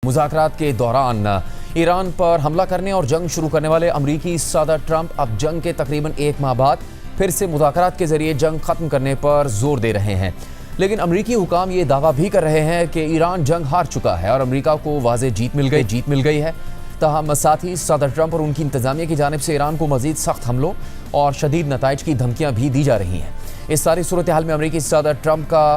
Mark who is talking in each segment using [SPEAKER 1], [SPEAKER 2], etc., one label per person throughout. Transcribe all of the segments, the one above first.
[SPEAKER 1] मुज़ाकरात के दौरान ईरान पर हमला करने और जंग शुरू करने वाले अमरीकी सदर ट्रंप अब जंग के तकरीबन एक माह बाद फिर से मुज़ाकरात के ज़रिए जंग ख़त्म करने पर जोर दे रहे हैं। लेकिन अमरीकी हुकाम ये दावा भी कर रहे हैं कि ईरान जंग हार चुका है और अमरीका को वाज़ेह जीत मिल गई है। ताहम साथ ही सदर ट्रंप और उनकी इंतज़ामिया की जानिब से ईरान को मज़ीद सख्त हमलों और शदीद नताइज की धमकियाँ भी दी जा रही हैं। इस सारी सूरत हाल में अमरीकी सदर ट्रंप का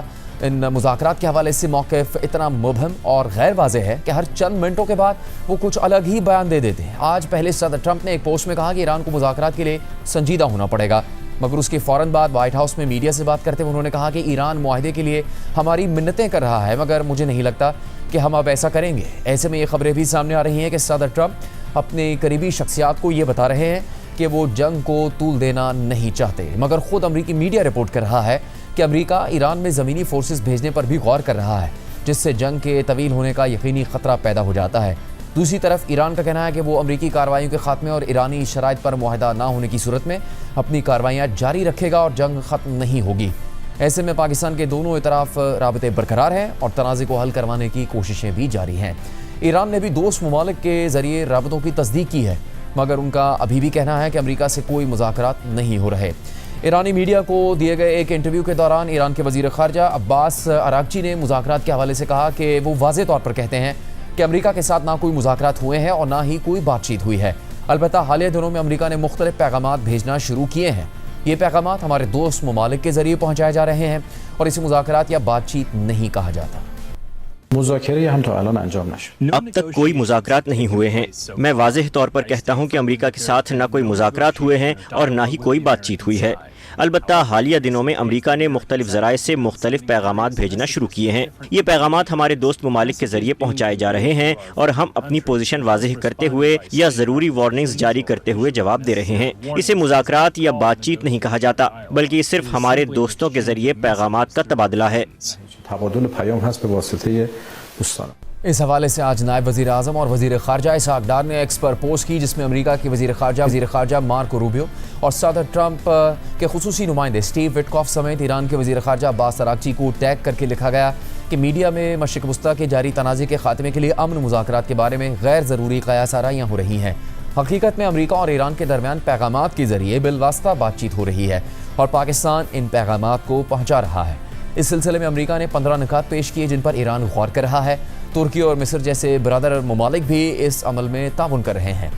[SPEAKER 1] इन मुज़ाकरात के हवाले से मौक़िफ़ इतना मुबहम और गैर वाज़ेह है कि हर चंद मिनटों के बाद वो कुछ अलग ही बयान दे देते हैं। आज पहले सदर ट्रंप ने एक पोस्ट में कहा कि ईरान को मुज़ाकरात के लिए संजीदा होना पड़ेगा, मगर उसके फ़ौरन बाद वाइट हाउस में मीडिया से बात करते हुए उन्होंने कहा कि ईरान मुआहदे के लिए हमारी मिन्नतें कर रहा है, मगर मुझे नहीं लगता कि हम अब ऐसा करेंगे। ऐसे में ये खबरें भी सामने आ रही हैं कि सदर ट्रंप अपने करीबी शख्सियात को ये बता रहे हैं कि वो जंग को तूल देना नहीं चाहते, मगर ख़ुद अमरीकी मीडिया रिपोर्ट कर रहा है कि अमरीका ईरान में ज़मीनी फोर्सेस भेजने पर भी गौर कर रहा है, जिससे जंग के तवील होने का यकीनी ख़तरा पैदा हो जाता है। दूसरी तरफ ईरान का कहना है कि वो अमरीकी कार्रवाइयों के खात्मे और ईरानी शराइत पर मुआहदा ना होने की सूरत में अपनी कार्रवाइयाँ जारी रखेगा और जंग ख़त्म नहीं होगी। ऐसे में पाकिस्तान के दोनों इतराफ़ राबते बरकरार हैं और तनाज़े को हल करवाने की कोशिशें भी जारी हैं। ईरान ने भी दोस्त ममालिक के ज़रिए राबतों की तस्दीक की है, मगर उनका अभी भी कहना है कि अमरीका से कोई मुज़ाकरात नहीं हो रहे। ईरानी मीडिया को दिए गए एक इंटरव्यू के दौरान ईरान के वज़ीर ख़ारजा अब्बास अरागची ने मुज़ाकरात के हवाले से कहा कि वो वाज़ेह तौर पर कहते हैं कि अमरीका के साथ ना कोई मुज़ाकरात हुए हैं और ना ही कोई बातचीत हुई है। अलबत्ता हालिया दिनों में अमरीका ने मुख्तलिफ पैगामात भेजना शुरू किए हैं। ये पैगामात हमारे दोस्त ममालिक के ज़रिए पहुँचाए जा रहे हैं और इसे मुज़ाकरात या बातचीत नहीं कहा जाता।
[SPEAKER 2] अब तक कोई मुज़ाकरात नहीं हुए हैं। मैं वाज़ेह तौर पर कहता हूँ कि अमरीका के साथ न कोई मुज़ाकरात हुए हैं और ना ही कोई बातचीत हुई है। अलबत्ता हालिया दिनों में अमरीका ने मुख्तलिफ ज़राए से मुख्तलिफ पैगामात भेजना शुरू किए हैं। ये पैगामात हमारे दोस्त ममालिक के ज़रिए पहुँचाए जा रहे हैं और हम अपनी पोजीशन वाज़ेह करते हुए या ज़रूरी वार्निंग्स जारी करते हुए जवाब दे रहे हैं। इसे मुज़ाकरात या बातचीत नहीं कहा जाता, बल्कि ये सिर्फ हमारे दोस्तों के ज़रिए पैगामात का तबादला है।
[SPEAKER 1] इस हवाले से आज नायब वज़ीर आज़म और वज़ीर ख़ारजा इसहाक़ डार ने एक्स पर पोस्ट की, जिसमें अमरीका के वज़ीर ख़ारजा मार्को रूबियो और सदर ट्रंप के खुसूसी नुमाइंदे स्टीव विटकॉफ समेत ईरान के वज़ीर ख़ारजा अब्बास अरागची को टैग करके लिखा गया कि मीडिया में मशरिक़ वस्ता के जारी तनाज़े के खात्मे के लिए अमन मुज़ाकरात के बारे में गैर ज़रूरी क़यास आराइयाँ हो रही हैं। हकीकत में अमरीका और ईरान के दरमियान पैगामात के ज़रिए बिलवास्ता बातचीत हो रही है और पाकिस्तान इन पैगामात को पहुँचा रहा है। इस सिलसिले में अमरीका ने 15 निकात पेश किए जिन पर ईरान गौर कर रहा है। तुर्की और मिस्र जैसे बरादर ममालिक भी इस अमल में ताउन कर रहे हैं।